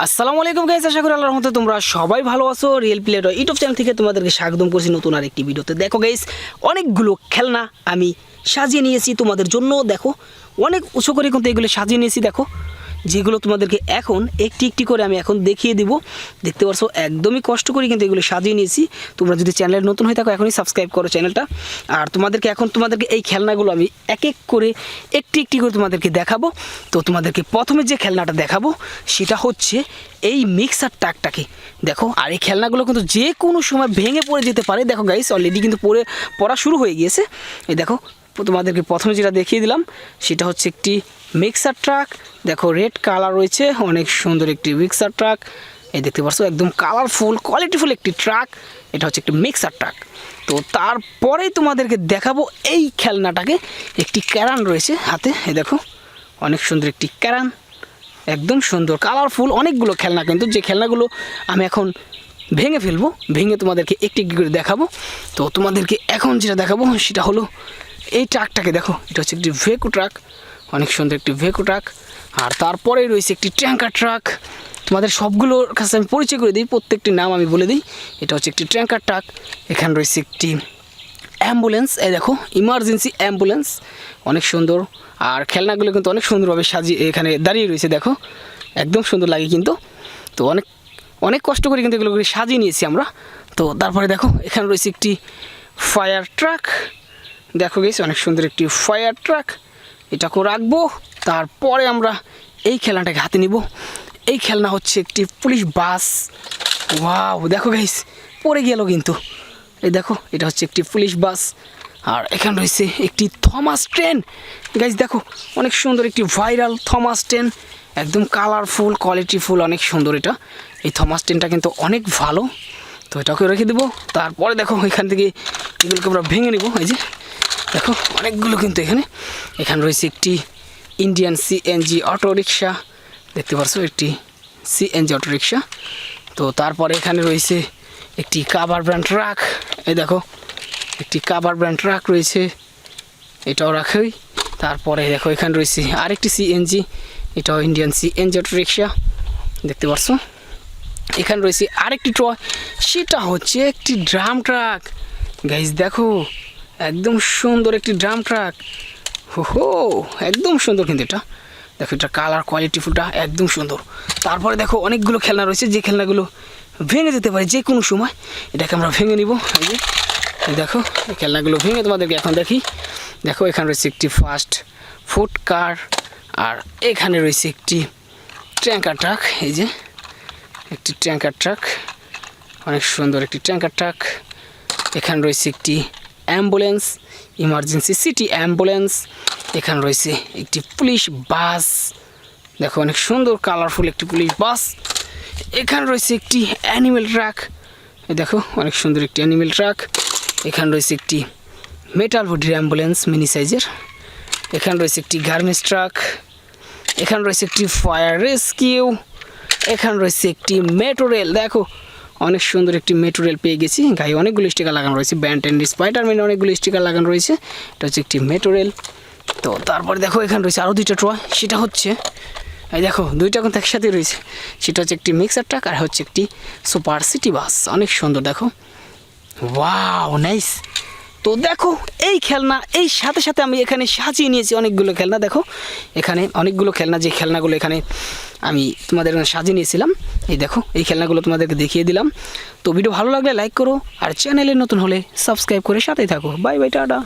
আসসালামু আলাইকুম গাইস, আশা করি আল্লাহর রহমতে তোমরা সবাই ভালো আছো। রিয়েল প্লেয়ার ইউটিউব চ্যানেল থেকে তোমাদেরকে স্বাগতম করছি নতুন আরেকটি ভিডিওতে। দেখো গাইস, অনেকগুলো খেলনা আমি সাজিয়ে নিয়েছি তোমাদের জন্য। দেখো অনেক উঁচু করে কিন্তু এগুলো সাজিয়ে নিয়েছি। দেখো যেগুলো তোমাদেরকে এখন একটি একটি করে আমি এখন দেখিয়ে দিব। দেখতে পারছো একদমই কষ্ট করে কিন্তু এগুলো সাজিয়ে নিয়েছি। তোমরা যদি চ্যানেলে নতুন হয়ে থাকো এখনই সাবস্ক্রাইব করো চ্যানেলটা। আর তোমাদেরকে এই খেলনাগুলো আমি এক এক করে একটি একটি করে তোমাদেরকে দেখাবো। তো তোমাদেরকে প্রথমে যে খেলনাটা দেখাবো সেটা হচ্ছে এই মিক্সার ট্রাকটাকে। দেখো আর এই খেলনাগুলো কিন্তু যে কোনো সময় ভেঙে পড়ে যেতে পারে। দেখো গাইস, অলরেডি কিন্তু পড়া শুরু হয়ে গিয়েছে। এই দেখো তোমাদেরকে প্রথমে যেটা দেখিয়ে দিলাম সেটা হচ্ছে একটি মিক্সার ট্রাক। দেখো রেড কালার রয়েছে, অনেক সুন্দর একটি মিক্সার ট্রাক। এই দেখতে পাচ্ছ একদম কালারফুল কোয়ালিটিফুল একটি ট্রাক। এটা হচ্ছে একটি মিক্সার ট্রাক। তো তারপরেই তোমাদেরকে দেখাবো এই খেলনাটাকে। একটি ক্যারান রয়েছে হাতে, এই দেখো অনেক সুন্দর একটি ক্যারান, একদম সুন্দর কালারফুল। অনেকগুলো খেলনা কিন্তু, যে খেলনাগুলো আমি এখন ভেঙে ফেলবো, ভেঙে তোমাদেরকে একটি একটি করে দেখাবো। তো তোমাদেরকে এখন যেটা দেখাবো সেটা হলো এই ট্রাকটাকে। দেখো এটা হচ্ছে একটি ভেকো ট্রাক, অনেক সুন্দর একটি ভেকো ট্রাক। আর তারপরেই রয়েছে একটি ট্যাঙ্কার ট্রাক। তোমাদের সবগুলোর কাছে আমি পরিচয় করে দিই, প্রত্যেকটি নাম আমি বলে দিই। এটা হচ্ছে একটি ট্যাঙ্কার ট্রাক। এখানে রয়েছে একটি অ্যাম্বুলেন্স, এই দেখো ইমার্জেন্সি অ্যাম্বুলেন্স, অনেক সুন্দর। আর খেলনাগুলো কিন্তু অনেক সুন্দরভাবে সাজিয়ে এখানে দাঁড়িয়ে রয়েছে। দেখো একদম সুন্দর লাগে কিন্তু। তো অনেক অনেক কষ্ট করে কিন্তু এগুলো সাজিয়ে নিয়েছি আমরা। তো তারপরে দেখো এখানে রয়েছে একটি ফায়ার ট্রাক। দেখো গেছে অনেক সুন্দর একটি ফায়ার ট্রাক, এটাকেও রাখবো। তারপরে আমরা এই খেলনাটাকে হাতে নিব। এই খেলনা হচ্ছে একটি পুলিশ বাস। ওয়াও, দেখো গাইস পড়ে গেল কিন্তু। এই দেখো এটা হচ্ছে একটি পুলিশ বাস। আর এখানে রয়েছে একটি থমাস ট্রেন। গাইস দেখো অনেক সুন্দর একটি ভাইরাল থমাস ট্রেন, একদম কালারফুল কোয়ালিটিফুল, অনেক সুন্দর এটা। এই থমাস ট্রেনটা কিন্তু অনেক ভালো। তো এটাকে রেখে দেবো। তারপরে দেখো এখান থেকে এগুলোকে আমরা ভেঙে নেব। এই যে দেখো অনেকগুলো কিন্তু এখানে রয়েছে একটি ইন্ডিয়ান সিএনজি অটো রিক্সা। দেখতে পাচ্ছ একটি সিএনজি অটো রিক্সা। তো তারপরে এখানে রয়েছে একটি কাভার ব্র্যান্ড ট্রাক। এই দেখো একটি কাভার ব্র্যান্ড ট্রাক রয়েছে, এটাও রাখি। তারপরে দেখো এখানে রয়েছে আরেকটি সিএনজি, এটাও ইন্ডিয়ান সিএনজি অটো রিক্সা। দেখতে পাচ্ছ এখানে রয়েছে আরেকটি ট্রয়, সেটা হচ্ছে একটি ড্রাম ট্রাক। গাইজ দেখো একদম সুন্দর একটি ড্রাম ট্রাক। হো একদম সুন্দর কিন্তু এটা। দেখো এটা কালার কোয়ালিটিফুলটা একদম সুন্দর। তারপরে দেখো অনেকগুলো খেলনা রয়েছে, যে খেলনাগুলো ভেঙে যেতে পারে যে কোনো সময়। এটাকে আমরা ভেঙে নিব। এই যে দেখো এই খেলনাগুলো ভেঙে তোমাদেরকে এখন দেখি। দেখো এখানে রয়েছে একটি ফাস্ট ফুড কার। আর এখানে রয়েছে একটি ট্যাঙ্কার ট্রাক। এই যে একটি ট্যাঙ্কার ট্রাক, অনেক সুন্দর একটি ট্যাঙ্কার ট্রাক। এখানে রয়েছে একটি অ্যাম্বুলেন্স, ইমার্জেন্সি সিটি অ্যাম্বুলেন্স। এখানে রয়েছে একটি পুলিশ বাস। দেখো অনেক সুন্দর কালারফুল একটি পুলিশ বাস। এখানে রয়েছে একটি অ্যানিমেল ট্রাক। দেখো অনেক সুন্দর একটি অ্যানিমেল ট্রাক। এখানে রয়েছে একটি মেটাল বডির অ্যাম্বুলেন্স মিনি সাইজের। এখানে রয়েছে একটি গার্মেন্টস ট্রাক। এখানে রয়েছে একটি ফায়ার রেস্কিউ। এখানে রয়েছে একটি মেট্রো রেল। দেখো অনেক সুন্দর একটি মেট্রো রেল পেয়ে গেছি। গায়ে অনেকগুলো স্টিকার লাগানো রয়েছে, ব্যান্ড অ্যান্ড স্পাইডারম্যান অনেকগুলো স্টিকার লাগানো রয়েছে। এটা হচ্ছে একটি মেট্রো রেল। তো তারপরে দেখো এখানে রয়েছে আরও দুইটা ট্রয়, সেটা হচ্ছে এই দেখো দুইটা কিন্তু একসাথে রয়েছে। সেটা হচ্ছে একটি মিক্সার ট্রাক আর হচ্ছে একটি সুপার সিটি বাস। অনেক সুন্দর দেখো, ওয়াও নাইস। তো দেখো এই খেলনা এই সাথে সাথে আমি এখানে সাজিয়ে নিয়েছি অনেকগুলো খেলনা। দেখো এখানে অনেকগুলো খেলনা, যে খেলনাগুলো এখানে আমি তোমাদের সাজিয়ে নিয়েছিলাম। এই দেখো এই খেলনাগুলো তোমাদেরকে দেখিয়ে দিলাম। তো ভিডিও ভালো লাগলে লাইক করো, আর চ্যানেলে নতুন হলে সাবস্ক্রাইব করে সাথেই থাকো। Bye bye, tata.